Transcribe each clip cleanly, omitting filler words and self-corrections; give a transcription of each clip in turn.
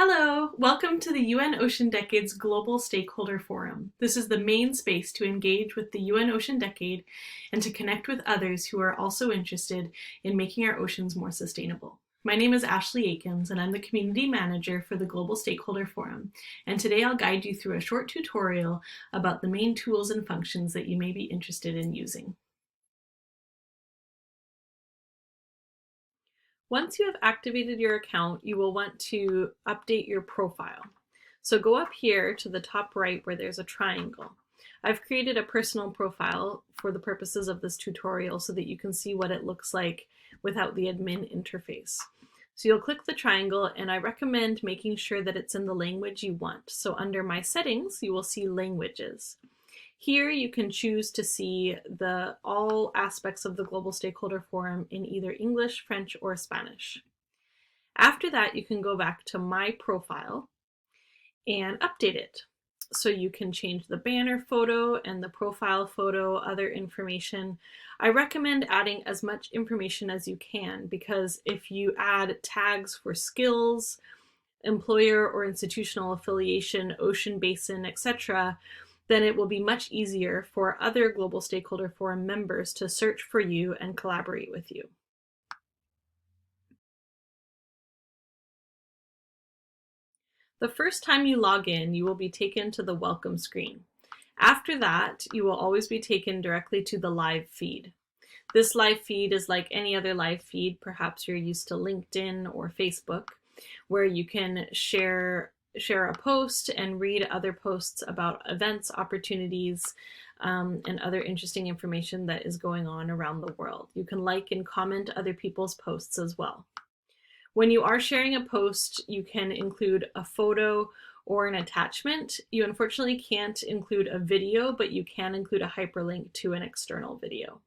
Hello, welcome to the UN Ocean Decade's Global Stakeholder Forum. This is the main space to engage with the UN Ocean Decade and to connect with others who are also interested in making our oceans more sustainable. My name is Ashley Akins and I'm the Community Manager for the Global Stakeholder Forum, and today I'll guide you through a short tutorial about the main tools and functions that you may be interested in using. Once you have activated your account, you will want to update your profile. So go up here to the top right where there's a triangle. I've created a personal profile for the purposes of this tutorial so that you can see what it looks like without the admin interface. So you'll click the triangle, and I recommend making sure that it's in the language you want. So under My Settings, you will see Languages. Here you can choose to see all aspects of the Global Stakeholder Forum in either English, French, or Spanish. After that, you can go back to My Profile and update it. So you can change the banner photo and the profile photo, other information. I recommend adding as much information as you can, because if you add tags for skills, employer or institutional affiliation, ocean basin, etc., then it will be much easier for other Global Stakeholder Forum members to search for you and collaborate with you. The first time you log in, you will be taken to the welcome screen. After that, you will always be taken directly to the live feed. This live feed is like any other live feed. Perhaps you're used to LinkedIn or Facebook, where you can share a post and read other posts about events, opportunities, and other interesting information that is going on around the world. You can like and comment other people's posts as well. When you are sharing a post, you can include a photo or an attachment. You unfortunately can't include a video, but you can include a hyperlink to an external video.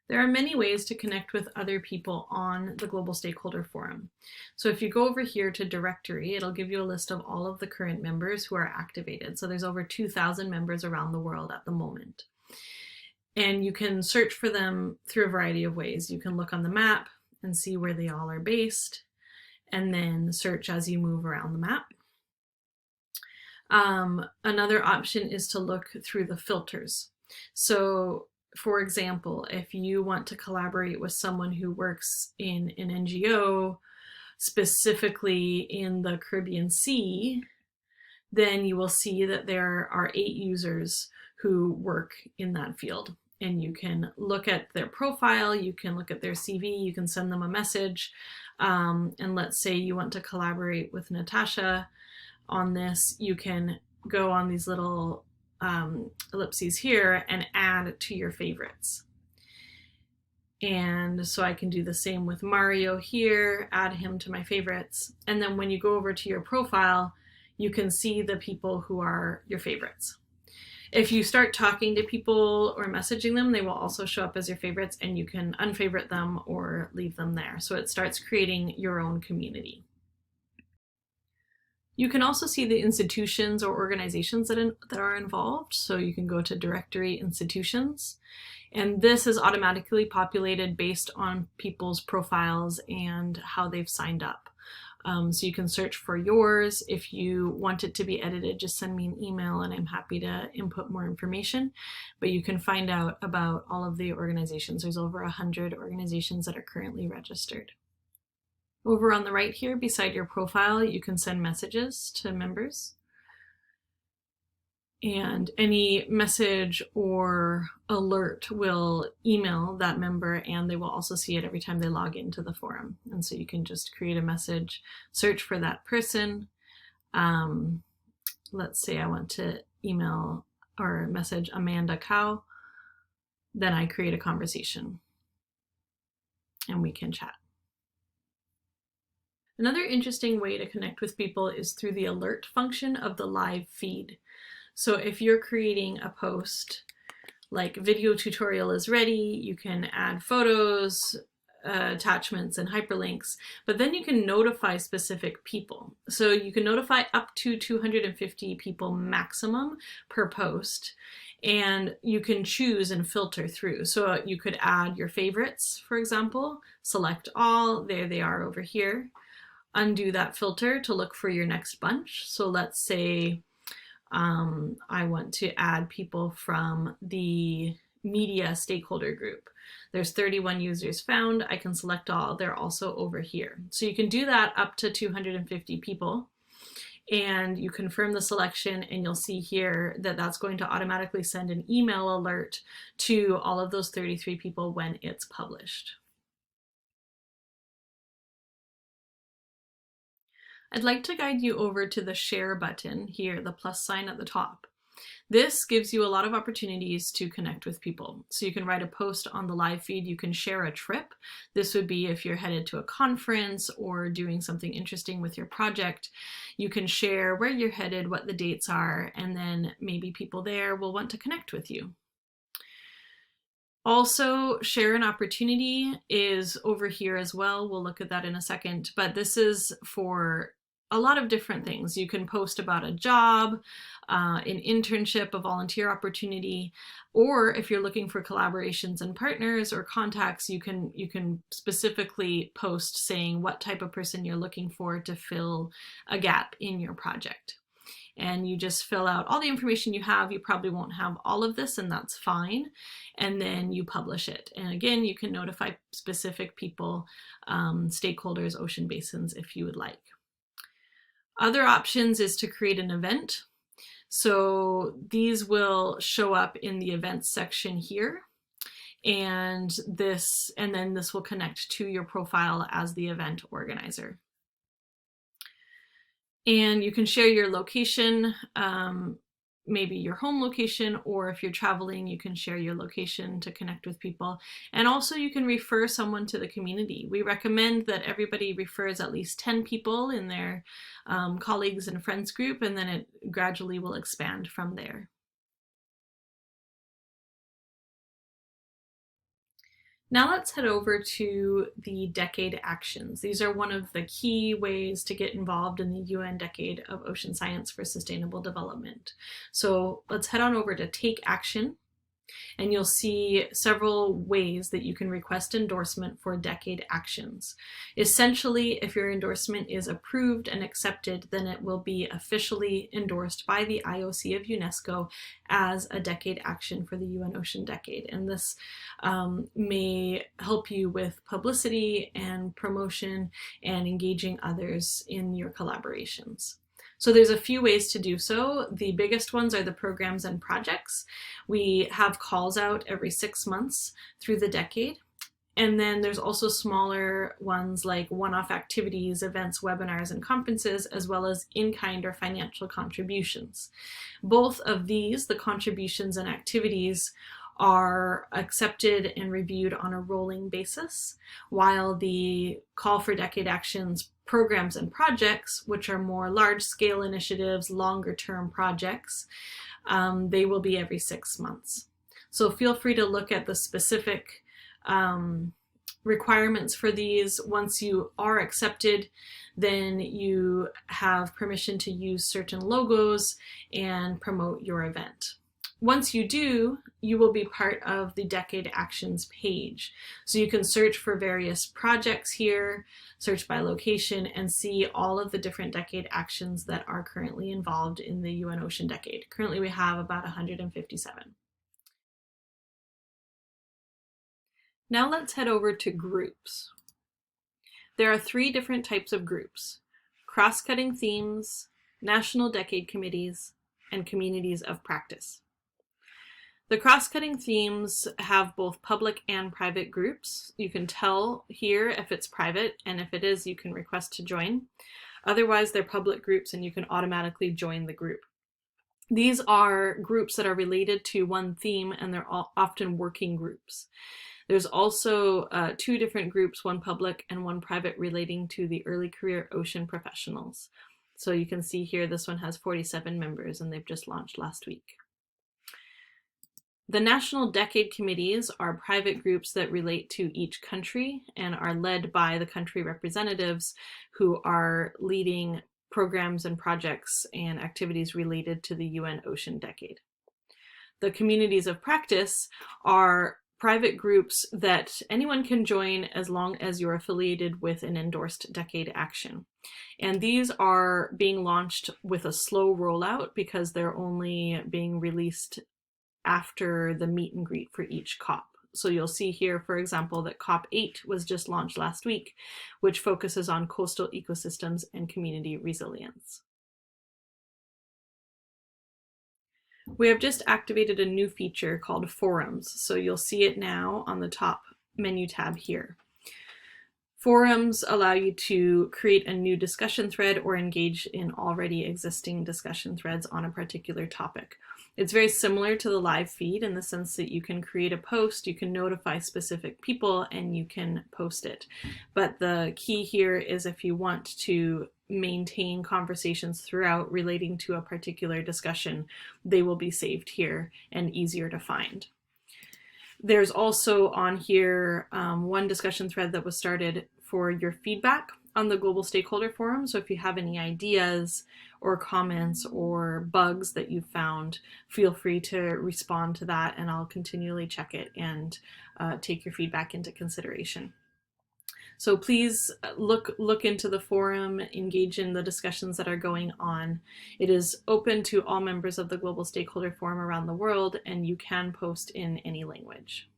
There are many ways to connect with other people on the Global Stakeholder Forum. So if you go over here to Directory, it'll give you a list of all of the current members who are activated. So there's over 2,000 members around the world at the moment. And you can search for them through a variety of ways. You can look on the map and see where they all are based, and then search as you move around the map. Another option is to look through the filters. So for example, if you want to collaborate with someone who works in an NGO, specifically in the Caribbean Sea, then you will see that there are 8 users who work in that field. And you can look at their profile, you can look at their CV, you can send them a message. And let's say you want to collaborate with Natasha on this, you can go on these little ellipses here and add to your favorites. And so I can do the same with Mario here, add him to my favorites. And then when you go over to your profile, you can see the people who are your favorites. If you start talking to people or messaging them, they will also show up as your favorites, and you can unfavorite them or leave them there. So it starts creating your own community. You can also see the institutions or organizations that are involved. So you can go to Directory Institutions, and this is automatically populated based on people's profiles and how they've signed up. So you can search for yours. If you want it to be edited, just send me an email and I'm happy to input more information. But you can find out about all of the organizations. There's over 100 organizations that are currently registered. Over on the right here, beside your profile, you can send messages to members. And any message or alert will email that member, and they will also see it every time they log into the forum. And so you can just create a message, search for that person. Let's say I want to email or message Amanda Cow. Then I create a conversation and we can chat. Another interesting way to connect with people is through the alert function of the live feed. So if you're creating a post like video tutorial is ready, you can add photos, attachments and hyperlinks, but then you can notify specific people. So you can notify up to 250 people maximum per post, and you can choose and filter through. So you could add your favorites, for example, select all, there they are over here. Undo that filter to look for your next bunch. So let's say I want to add people from the media stakeholder group. There's 31 users found. I can select all. They're also over here. So you can do that up to 250 people. And you confirm the selection, and you'll see here that that's going to automatically send an email alert to all of those 33 people when it's published. I'd like to guide you over to the share button here, the plus sign at the top. This gives you a lot of opportunities to connect with people. So you can write a post on the live feed, you can share a trip. This would be if you're headed to a conference or doing something interesting with your project. You can share where you're headed, what the dates are, and then maybe people there will want to connect with you. Also, share an opportunity is over here as well. We'll look at that in a second, but this is for a lot of different things. You can post about a job, an internship, a volunteer opportunity, or if you're looking for collaborations and partners or contacts, you can specifically post saying what type of person you're looking for to fill a gap in your project. And you just fill out all the information you have. You probably won't have all of this, and that's fine. And then you publish it. And again, you can notify specific people, stakeholders, ocean basins, if you would like. Other options is to create an event. So these will show up in the events section here. And then this will connect to your profile as the event organizer. And you can share your location, maybe your home location, or if you're traveling, you can share your location to connect with people. And also you can refer someone to the community. We recommend that everybody refers at least 10 people in their colleagues and friends group, and then it gradually will expand from there. Now let's head over to the Decade Actions. These are one of the key ways to get involved in the UN Decade of Ocean Science for Sustainable Development. So let's head on over to Take Action, and you'll see several ways that you can request endorsement for Decade Actions. Essentially, if your endorsement is approved and accepted, then it will be officially endorsed by the IOC of UNESCO as a Decade Action for the UN Ocean Decade. And this may help you with publicity and promotion and engaging others in your collaborations. So there's a few ways to do so. The biggest ones are the programs and projects. We have calls out every 6 months through the decade. And then there's also smaller ones like one-off activities, events, webinars, and conferences, as well as in-kind or financial contributions. Both of these, the contributions and activities, are accepted and reviewed on a rolling basis, while the call for Decade Actions programs and projects, which are more large-scale initiatives, longer-term projects, they will be every 6 months. So feel free to look at the specific requirements for these. Once you are accepted, then you have permission to use certain logos and promote your event. Once you do, you will be part of the Decade Actions page. So you can search for various projects here, search by location, and see all of the different Decade Actions that are currently involved in the UN Ocean Decade. Currently we have about 157. Now let's head over to groups. There are 3 different types of groups: cross-cutting themes, national decade committees, and communities of practice. The cross-cutting themes have both public and private groups. You can tell here if it's private, and if it is, you can request to join. Otherwise, they're public groups and you can automatically join the group. These are groups that are related to one theme, and they're often working groups. There's also 2 different groups, one public and one private, relating to the early career ocean professionals. So you can see here, this one has 47 members and they've just launched last week. The National Decade Committees are private groups that relate to each country and are led by the country representatives who are leading programs and projects and activities related to the UN Ocean Decade. The communities of practice are private groups that anyone can join as long as you're affiliated with an endorsed decade action. And these are being launched with a slow rollout because they're only being released after the meet and greet for each COP. So you'll see here, for example, that COP 8 was just launched last week, which focuses on coastal ecosystems and community resilience. We have just activated a new feature called Forums, so you'll see it now on the top menu tab here. Forums allow you to create a new discussion thread or engage in already existing discussion threads on a particular topic. It's very similar to the live feed in the sense that you can create a post, you can notify specific people, and you can post it. But the key here is if you want to maintain conversations throughout relating to a particular discussion, they will be saved here and easier to find. There's also on here one discussion thread that was started for your feedback on the Global Stakeholder Forum. So if you have any ideas or comments or bugs that you've found, feel free to respond to that and I'll continually check it and take your feedback into consideration. So please look into the forum, engage in the discussions that are going on. It is open to all members of the Global Stakeholder Forum around the world, and you can post in any language.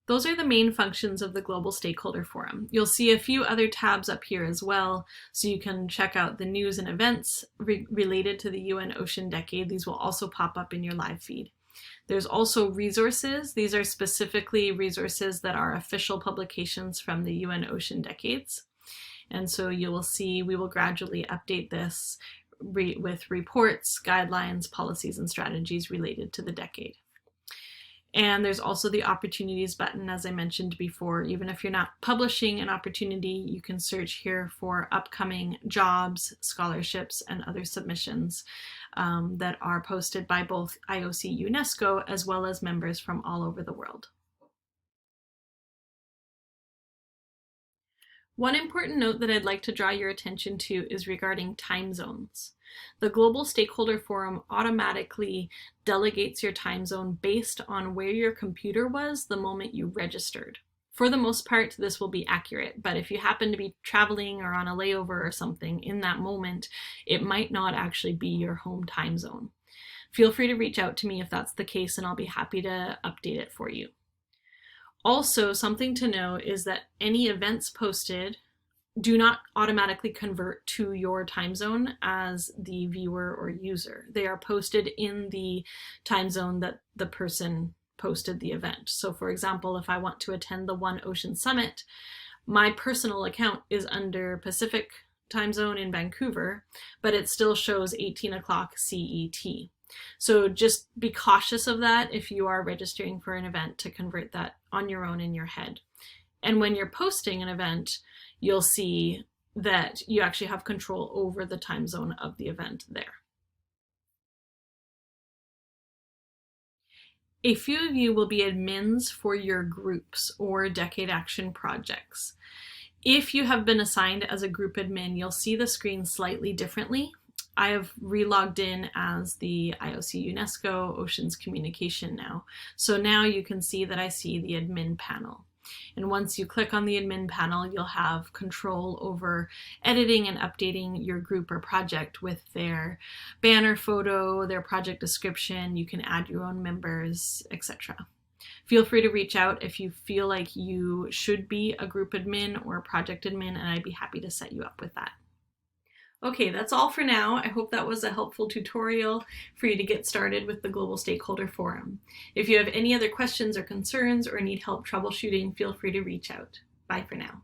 Those are the main functions of the Global Stakeholder Forum. You'll see a few other tabs up here as well, so you can check out the news and events related to the UN Ocean Decade. These will also pop up in your live feed. There's also resources. These are specifically resources that are official publications from the UN Ocean Decades. And so you will see we will gradually update this with reports, guidelines, policies, and strategies related to the decade. And there's also the opportunities button, as I mentioned before. Even if you're not publishing an opportunity, you can search here for upcoming jobs, scholarships, and other submissions that are posted by both IOC UNESCO as well as members from all over the world. One important note that I'd like to draw your attention to is regarding time zones. The Global Stakeholder Forum automatically delegates your time zone based on where your computer was the moment you registered. For the most part, this will be accurate, but if you happen to be traveling or on a layover or something in that moment, it might not actually be your home time zone. Feel free to reach out to me if that's the case, and I'll be happy to update it for you. Also, something to know is that any events posted do not automatically convert to your time zone as the viewer or user. They are posted in the time zone that the person posted the event. So for example, if I want to attend the One Ocean Summit, my personal account is under Pacific time zone in Vancouver, but it still shows 18 o'clock CET. So just be cautious of that if you are registering for an event to convert that on your own in your head. And when you're posting an event, you'll see that you actually have control over the time zone of the event there. A few of you will be admins for your groups or Decade Action projects. If you have been assigned as a group admin, you'll see the screen slightly differently. I have relogged in as the IOC UNESCO Oceans Communication now. So now you can see that I see the admin panel. And once you click on the admin panel, you'll have control over editing and updating your group or project with their banner photo, their project description. You can add your own members, etc. Feel free to reach out if you feel like you should be a group admin or a project admin, and I'd be happy to set you up with that. Okay, that's all for now. I hope that was a helpful tutorial for you to get started with the Global Stakeholder Forum. If you have any other questions or concerns or need help troubleshooting, feel free to reach out. Bye for now.